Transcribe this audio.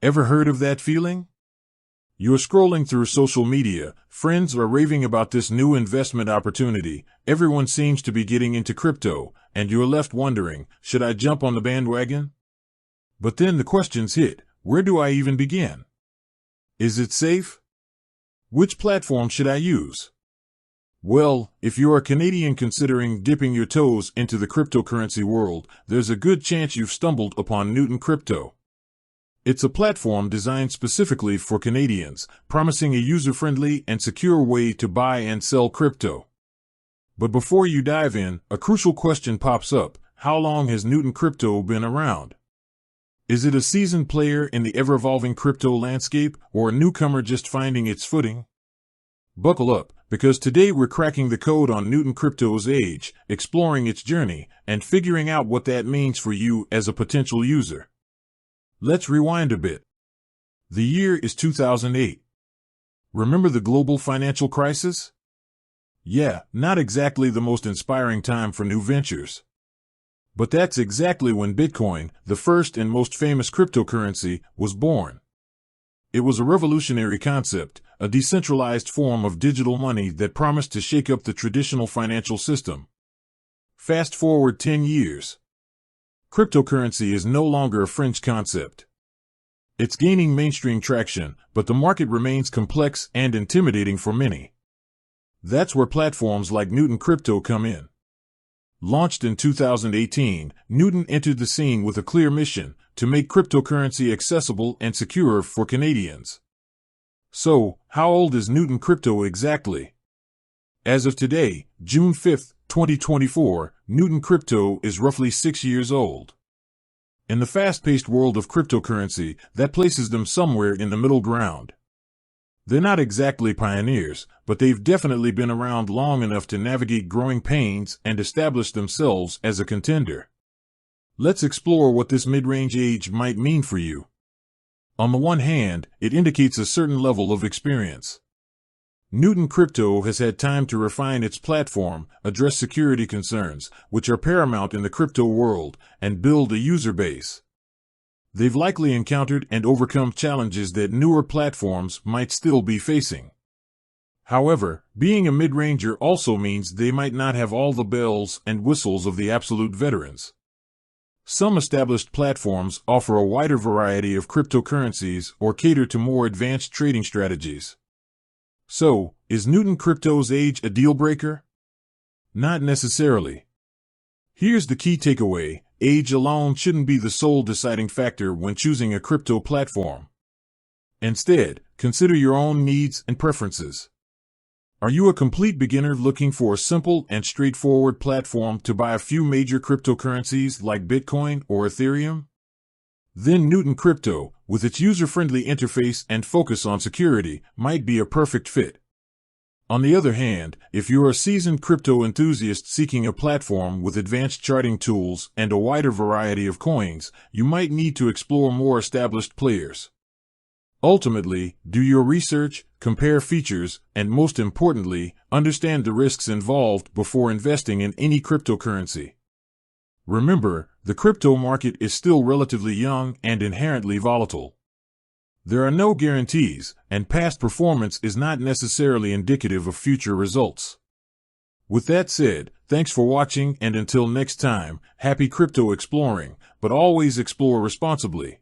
Ever heard of that feeling? You're scrolling through social media, friends are raving about this new investment opportunity, everyone seems to be getting into crypto, and you're left wondering, should I jump on the bandwagon? But then the questions hit, where do I even begin? Is it safe? Which platform should I use? Well, if you're a Canadian considering dipping your toes into the cryptocurrency world, there's a good chance you've stumbled upon Newton Crypto. It's a platform designed specifically for Canadians, promising a user-friendly and secure way to buy and sell crypto. But before you dive in, a crucial question pops up. How long has Newton Crypto been around? Is it a seasoned player in the ever-evolving crypto landscape, or a newcomer just finding its footing? Buckle up, because today we're cracking the code on Newton Crypto's age, exploring its journey, and figuring out what that means for you as a potential user. Let's rewind a bit. The year is 2008. Remember the global financial crisis? Yeah, not exactly the most inspiring time for new ventures. But that's exactly when Bitcoin, the first and most famous cryptocurrency, was born. It was a revolutionary concept, a decentralized form of digital money that promised to shake up the traditional financial system. Fast forward 10 years. Cryptocurrency is no longer a fringe concept. It's gaining mainstream traction, but the market remains complex and intimidating for many. That's where platforms like Newton Crypto come in. Launched in 2018, Newton entered the scene with a clear mission: to make cryptocurrency accessible and secure for Canadians. So, how old is Newton Crypto exactly? As of today, June 5, 2024, Newton Crypto is roughly 6 years old. In the fast-paced world of cryptocurrency, that places them somewhere in the middle ground. They're not exactly pioneers, but they've definitely been around long enough to navigate growing pains and establish themselves as a contender. Let's explore what this mid-range age might mean for you. On the one hand, it indicates a certain level of experience. Newton Crypto has had time to refine its platform, address security concerns, which are paramount in the crypto world, and build a user base. They've likely encountered and overcome challenges that newer platforms might still be facing. However, being a mid-ranger also means they might not have all the bells and whistles of the absolute veterans. Some established platforms offer a wider variety of cryptocurrencies or cater to more advanced trading strategies. So, is Newton Crypto's age a deal-breaker? Not necessarily. Here's the key takeaway: age alone shouldn't be the sole deciding factor when choosing a crypto platform. Instead, consider your own needs and preferences. Are you a complete beginner looking for a simple and straightforward platform to buy a few major cryptocurrencies like Bitcoin or Ethereum? Then Newton Crypto, with its user-friendly interface and focus on security, might be a perfect fit. On the other hand, if you're a seasoned crypto enthusiast seeking a platform with advanced charting tools and a wider variety of coins, you might need to explore more established players. Ultimately, do your research, compare features, and most importantly, understand the risks involved before investing in any cryptocurrency. Remember, the crypto market is still relatively young and inherently volatile. There are no guarantees, and past performance is not necessarily indicative of future results. With that said, thanks for watching, and until next time, happy crypto exploring, but always explore responsibly.